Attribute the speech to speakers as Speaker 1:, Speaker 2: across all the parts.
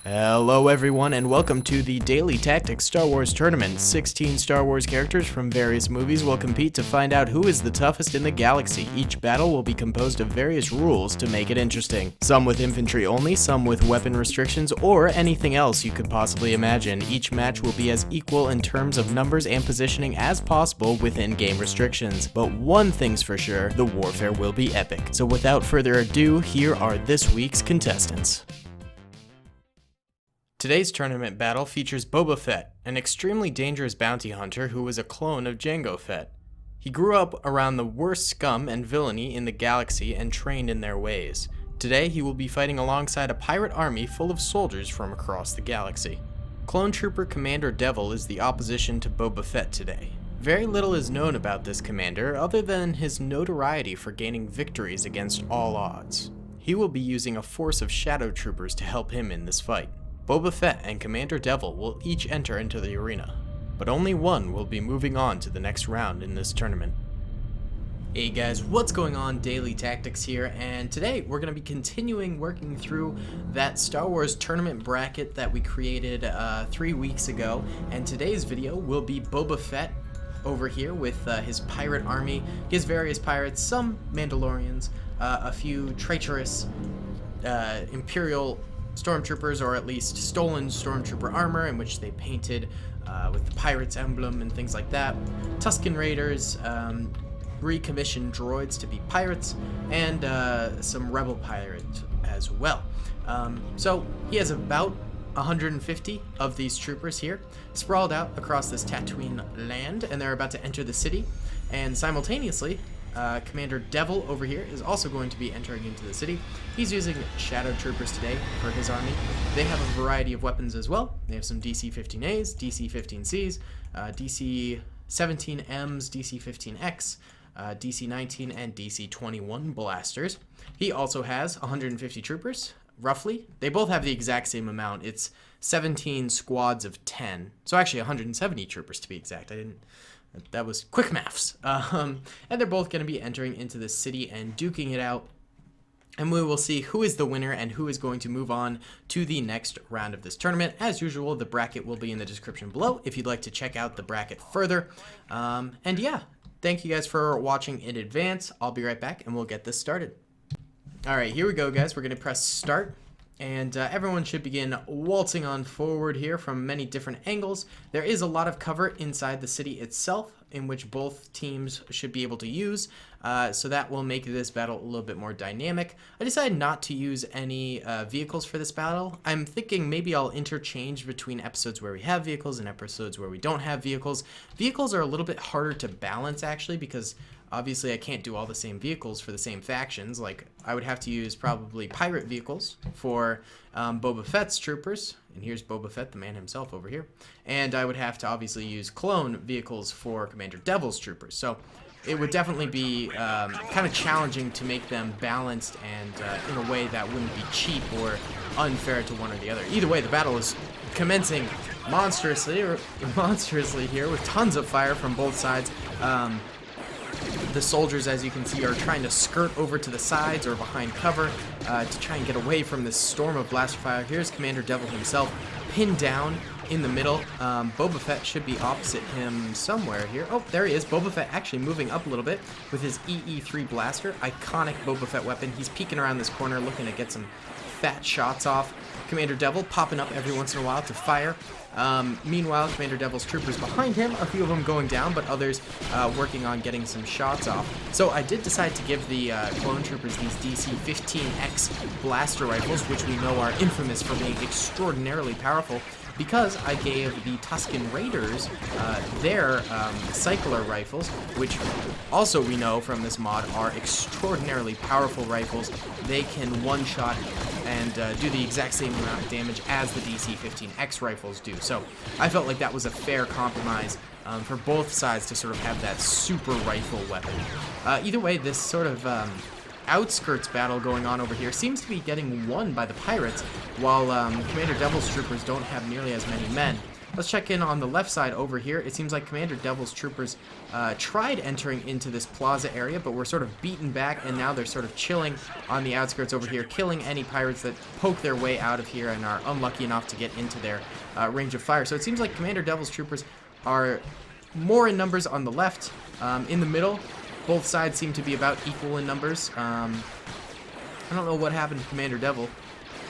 Speaker 1: Hello everyone and welcome to the Daily Tactics Star Wars Tournament. 16 Star Wars characters from various movies will compete to find out who is the toughest in the galaxy. Each battle will be composed of various rules to make it interesting. Some with infantry only, some with weapon restrictions, or anything else you could possibly imagine. Each match will be as equal in terms of numbers and positioning as possible within game restrictions. But one thing's for sure, the warfare will be epic. So without further ado, here are this week's contestants. Today's tournament battle features Boba Fett, an extremely dangerous bounty hunter who was a clone of Jango Fett. He grew up around the worst scum and villainy in the galaxy and trained in their ways. Today he will be fighting alongside a pirate army full of soldiers from across the galaxy. Clone Trooper Commander Devil is the opposition to Boba Fett today. Very little is known about this commander other than his notoriety for gaining victories against all odds. He will be using a force of shadow troopers to help him in this fight. Boba Fett and Commander Devil will each enter into the arena, but only one will be moving on to the next round in this tournament. Hey guys, what's going on? Daily Tactics here, and today we're going to be continuing working through that Star Wars tournament bracket that we created 3 weeks ago, and today's video will be Boba Fett over here with his pirate army, his various pirates, some Mandalorians, a few traitorous Imperial stormtroopers, or at least stolen stormtrooper armor in which they painted with the pirate's emblem and things like that, Tusken Raiders, recommissioned droids to be pirates, and some rebel pirates as well. So he has about 150 of these troopers here sprawled out across this Tatooine land, and they're about to enter the city, and simultaneously Commander Devil over here is also going to be entering into the city. He's using shadow troopers today for his army. They have a variety of weapons as well. They have some DC-15As, DC-15Cs, DC-17Ms, DC-15X, DC-19, and DC-21 blasters. He also has 150 troopers, roughly. They both have the exact same amount. It's 17 squads of 10. So actually 170 troopers to be exact. That was quick maths. And they're both going to be entering into the city and duking it out. And we will see who is the winner and who is going to move on to the next round of this tournament. As usual, the bracket will be in the description below if you'd like to check out the bracket further. And yeah, thank you guys for watching in advance. I'll be right back and we'll get this started. All right, here we go, guys. We're going to press start. And everyone should begin waltzing on forward here from many different angles. There is a lot of cover inside the city itself in which both teams should be able to use, so that will make this battle a little bit more dynamic. I decided not to use any vehicles for this battle. I'm thinking maybe I'll interchange between episodes where we have vehicles and episodes where we don't have vehicles. Vehicles are a little bit harder to balance actually, because obviously I can't do all the same vehicles for the same factions. Like, I would have to use probably pirate vehicles for Boba Fett's troopers. And here's Boba Fett, the man himself over here. And I would have to obviously use clone vehicles for Commander Devil's troopers. So it would definitely be kind of challenging to make them balanced and in a way that wouldn't be cheap or unfair to one or the other. Either way, the battle is commencing monstrously here with tons of fire from both sides. The soldiers, as you can see, are trying to skirt over to the sides or behind cover to try and get away from this storm of blaster fire. Here's Commander Devil himself pinned down in the middle. Boba Fett should be opposite him somewhere here. Oh, there he is. Boba Fett actually moving up a little bit with his EE3 blaster. Iconic Boba Fett weapon. He's peeking around this corner looking to get some fat shots off. Commander Devil popping up every once in a while to fire. Meanwhile, Commander Devil's troopers behind him, a few of them going down, but others working on getting some shots off. So I did decide to give the clone troopers these DC-15X blaster rifles, which we know are infamous for being extraordinarily powerful, because I gave the Tusken Raiders their cycler rifles, which also we know from this mod are extraordinarily powerful rifles. They can one-shot and do the exact same amount of damage as the DC-15X rifles do. So I felt like that was a fair compromise for both sides to sort of have that super rifle weapon. Either way, this sort of outskirts battle going on over here seems to be getting won by the pirates, while Commander Devil's troopers don't have nearly as many men. Let's check in on the left side over here. It seems like Commander Devil's troopers tried entering into this plaza area, but were sort of beaten back, and now they're sort of chilling on the outskirts over here, killing any pirates that poke their way out of here and are unlucky enough to get into their range of fire. So it seems like Commander Devil's troopers are more in numbers on the left. In the middle, both sides seem to be about equal in numbers. I don't know what happened to Commander Devil.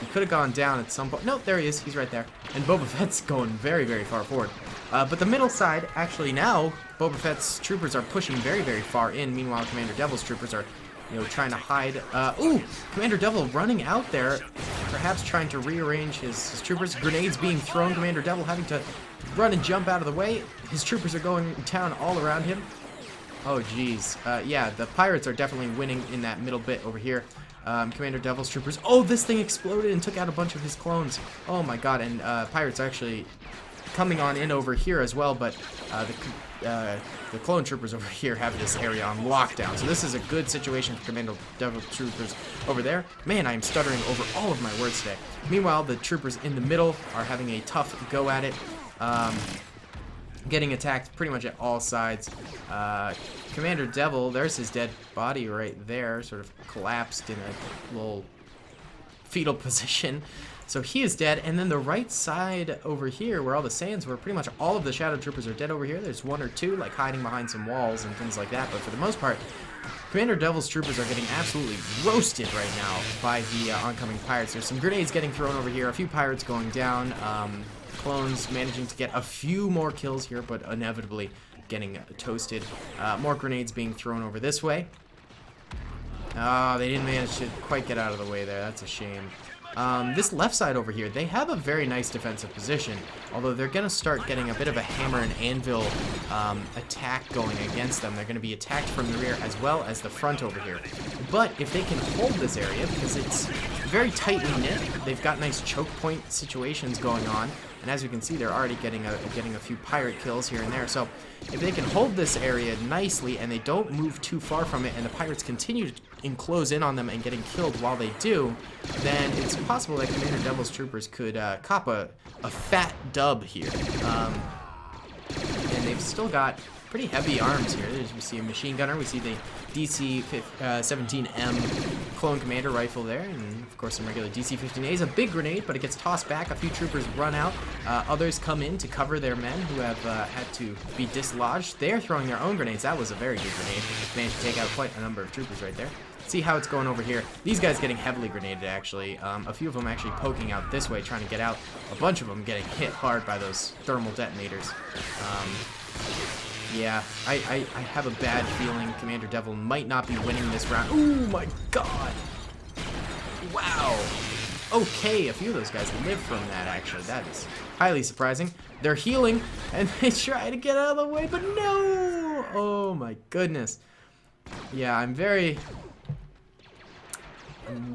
Speaker 1: He could have gone down at some point. Nope, there he is. He's right there. And Boba Fett's going very, very far forward. But the middle side, actually now, Boba Fett's troopers are pushing very, very far in. Meanwhile, Commander Devil's troopers are, trying to hide. Ooh, Commander Devil running out there, perhaps trying to rearrange his troopers. Grenades being thrown. Commander Devil having to run and jump out of the way. His troopers are going down all around him. Oh, geez. Yeah, the pirates are definitely winning in that middle bit over here. Commander Devil's troopers. Oh, this thing exploded and took out a bunch of his clones. Oh my god, and pirates actually coming on in over here as well, but the clone troopers over here have this area on lockdown. So this is a good situation for Commander Devil's troopers over there. Man, I am stuttering over all of my words today. Meanwhile, the troopers in the middle are having a tough go at it. Getting attacked pretty much at all sides. Commander Devil, there's his dead body right there, sort of collapsed in a little fetal position. So he is dead, and then the right side over here, where all the Saiyans were, pretty much all of the Shadow Troopers are dead over here. There's one or two, like, hiding behind some walls and things like that, but for the most part, Commander Devil's troopers are getting absolutely roasted right now by the oncoming pirates. There's some grenades getting thrown over here, a few pirates going down, clones managing to get a few more kills here, but inevitably getting toasted. More grenades being thrown over this way. They didn't manage to quite get out of the way there. That's a shame. This left side over here, they have a very nice defensive position, although they're going to start getting a bit of a hammer and anvil attack going against them. They're going to be attacked from the rear as well as the front over here. But if they can hold this area, because it's very tightly knit, they've got nice choke point situations going on, and as you can see, they're already getting a few pirate kills here and there. So if they can hold this area nicely and they don't move too far from it, and the pirates continue to enclose in on them and getting killed while they do, then it's possible that Commander Devil's troopers could cop a fat dub here. And they've still got pretty heavy arms here. We see a machine gunner, we see the DC-17M clone commander rifle there, and of course some regular DC-15As. A big grenade, but it gets tossed back. A few troopers run out. Others come in to cover their men who have had to be dislodged. They're throwing their own grenades. That was a very good grenade. Managed to take out quite a number of troopers right there. See how it's going over here. These guys getting heavily grenaded, actually. A few of them actually poking out this way, trying to get out. A bunch of them getting hit hard by those thermal detonators. Yeah, I have a bad feeling Commander Devil might not be winning this round. Oh my god! Wow! Okay, a few of those guys live from that, actually. That is highly surprising. They're healing, and they try to get out of the way, but no! Oh my goodness. Yeah, I'm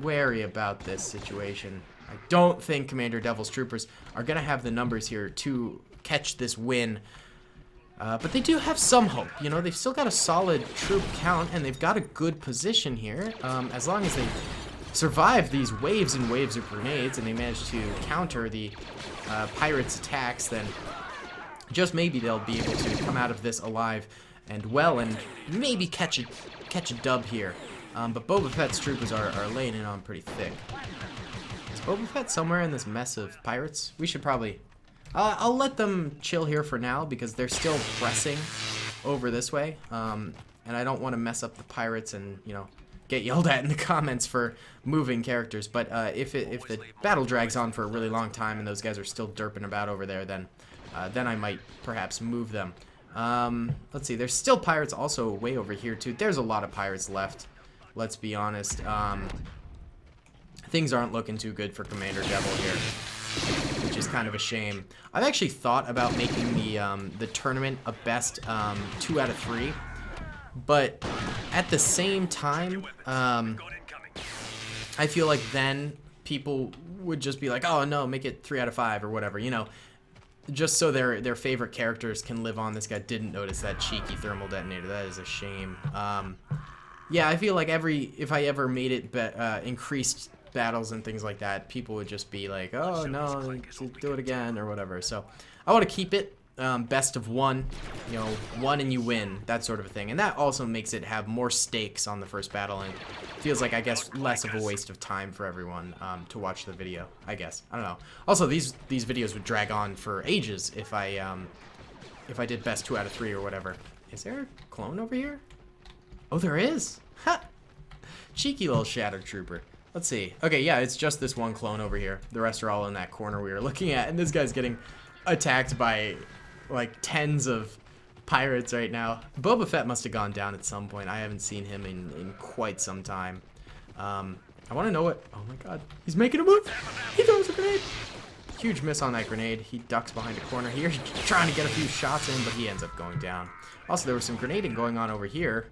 Speaker 1: wary about this situation. I don't think Commander Devil's troopers are going to have the numbers here to catch this win. But they do have some hope. You know, they've still got a solid troop count, and they've got a good position here. As long as they survive these waves and waves of grenades, and they manage to counter the pirates' attacks, then just maybe they'll be able to come out of this alive and well, and maybe catch a dub here. But Boba Fett's troopers are laying it on pretty thick. Is Boba Fett somewhere in this mess of pirates? We should probably... I'll let them chill here for now, because they're still pressing over this way. And I don't want to mess up the pirates and, you know, get yelled at in the comments for moving characters. But if the battle drags on for a really long time and those guys are still derping about over there, then I might perhaps move them. Let's see, there's still pirates also way over here too. There's a lot of pirates left, let's be honest. Things aren't looking too good for Commander Devil here, which is kind of a shame. I've actually thought about making the tournament a best 2 out of 3, but at the same time, I feel like then people would just be like, oh no, make it 3 out of 5 or whatever, you know, just so their favorite characters can live on. This guy didn't notice that cheeky thermal detonator. That is a shame. Yeah, I feel like if I ever made it increased battles and things like that, people would just be like, oh no, do it again or whatever. So I want to keep it best of one, you know, one and you win, that sort of a thing. And that also makes it have more stakes on the first battle, and feels like, I guess, less of a waste of time for everyone to watch the video, I guess. I don't know. Also, these videos would drag on for ages if I did best 2 out of 3 or whatever. Is there a clone over here? Oh, there is. Ha! Cheeky little Shadow Trooper. Let's see. Okay, yeah, it's just this one clone over here. The rest are all in that corner we were looking at, and this guy's getting attacked by like tens of pirates right now. Boba Fett must have gone down at some point. I haven't seen him in quite some time. I want to know what... Oh my god. He's making a move! He throws a grenade! Huge miss on that grenade. He ducks behind a corner here. He's trying to get a few shots in, but he ends up going down. Also, there was some grenading going on over here.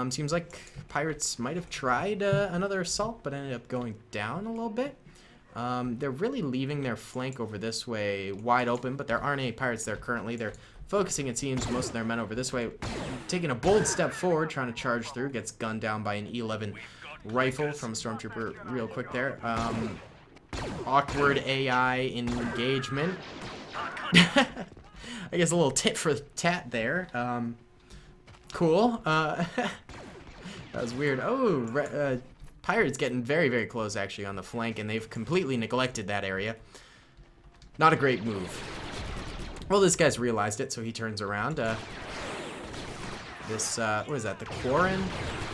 Speaker 1: Seems like pirates might have tried another assault, but ended up going down a little bit. They're really leaving their flank over this way wide open, but there aren't any pirates there currently. They're focusing, it seems, most of their men over this way. Taking a bold step forward, trying to charge through. Gets gunned down by an E11 rifle from a stormtrooper real quick there. Awkward AI engagement. I guess a little tit for tat there. Cool. That was weird. Oh, pirates getting very, very close, actually, on the flank, and they've completely neglected that area. Not a great move. Well, this guy's realized it, so he turns around. What is that, the Quarren?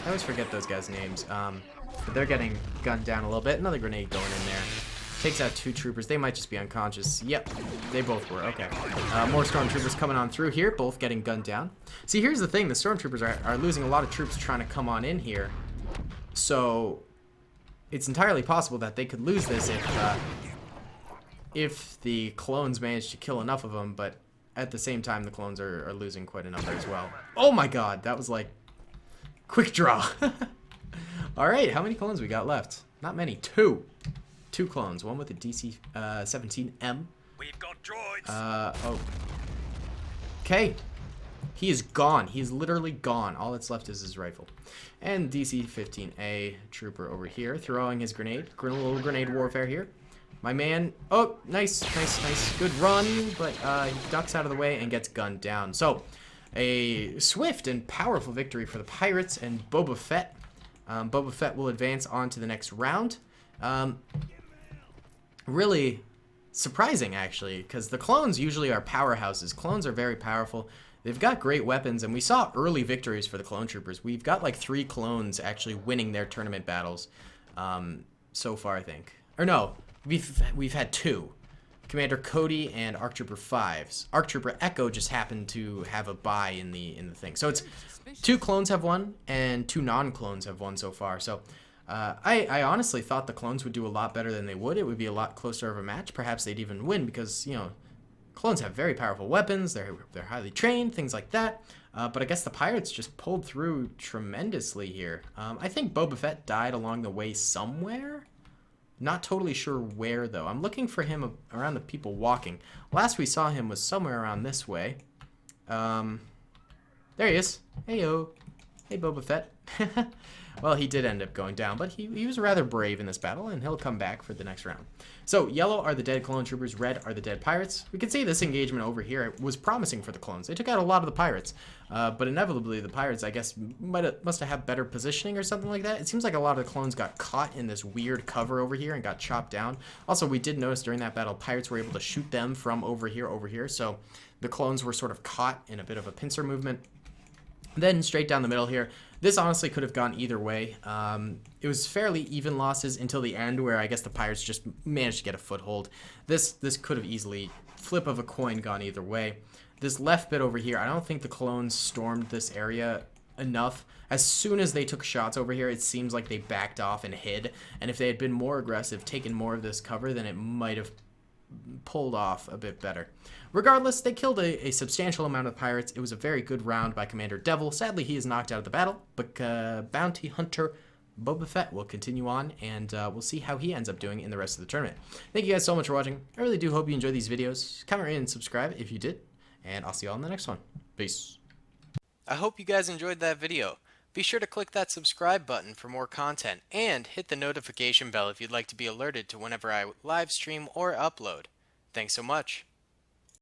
Speaker 1: I always forget those guys' names. But they're getting gunned down a little bit. Another grenade going in there. Takes out 2 troopers. They might just be unconscious. Yep, they both were. Okay. More stormtroopers coming on through here, both getting gunned down. See, here's the thing. The stormtroopers are losing a lot of troops trying to come on in here. So it's entirely possible that they could lose this if the clones manage to kill enough of them, but at the same time, the clones are losing quite a number as well. Oh my god, that was like quick draw. All right, how many clones we got left? Not many. 2 clones. One with a DC-17M.
Speaker 2: We've got droids.
Speaker 1: Oh. Okay. He is gone. He is literally gone. All that's left is his rifle. And DC-15A trooper over here throwing his grenade. A little grenade warfare here. My man. Oh, nice. Good run, but he ducks out of the way and gets gunned down. So, a swift and powerful victory for the pirates and Boba Fett. Boba Fett will advance on to the next round. Really surprising, actually, because the clones usually are powerhouses. Clones are very powerful. They've got great weapons, and we saw early victories for the clone troopers. We've got like 3 clones actually winning their tournament battles so far, I think. Or no, we've had 2. Commander Cody and ARC Trooper 5s. ARC Trooper Echo just happened to have a bye in the thing. So it's 2 clones have won, and 2 non-clones have won so far. So I honestly thought the clones would do a lot better than they would. It would be a lot closer of a match. Perhaps they'd even win because, you know, clones have very powerful weapons. They're highly trained, things like that. But I guess the pirates just pulled through tremendously here. I think Boba Fett died along the way somewhere. Not totally sure where, though. I'm looking for him around the people walking. Last we saw him was somewhere around this way. There he is. Heyo. Hey, Boba Fett. Well, he did end up going down, but he was rather brave in this battle, and he'll come back for the next round. So, yellow are the dead clone troopers, red are the dead pirates. We can see this engagement over here was promising for the clones. They took out a lot of the pirates, but inevitably the pirates, I guess, must have had better positioning or something like that. It seems like a lot of the clones got caught in this weird cover over here and got chopped down. Also, we did notice during that battle, pirates were able to shoot them from over here, so the clones were sort of caught in a bit of a pincer movement. Then straight down the middle here, this honestly could have gone either way. It was fairly even losses until the end, where I guess the pirates just managed to get a foothold. This could have easily, flip of a coin, gone either way. This left bit over here, I don't think the clones stormed this area enough. As soon as they took shots over here, it seems like they backed off and hid. And if they had been more aggressive, taken more of this cover, then it might have pulled off a bit better. Regardless, they killed a substantial amount of pirates. It was a very good round by Commander Devil. Sadly, he is knocked out of the battle, but Bounty Hunter Boba Fett will continue on, and we'll see how he ends up doing in the rest of the tournament. Thank you guys so much for watching. I really do hope you enjoyed these videos. Comment, rate, and subscribe if you did, and I'll see you all in the next one. Peace. I hope you guys enjoyed that video. Be sure to click that subscribe button for more content, and hit the notification bell if you'd like to be alerted to whenever I live stream or upload. Thanks so much.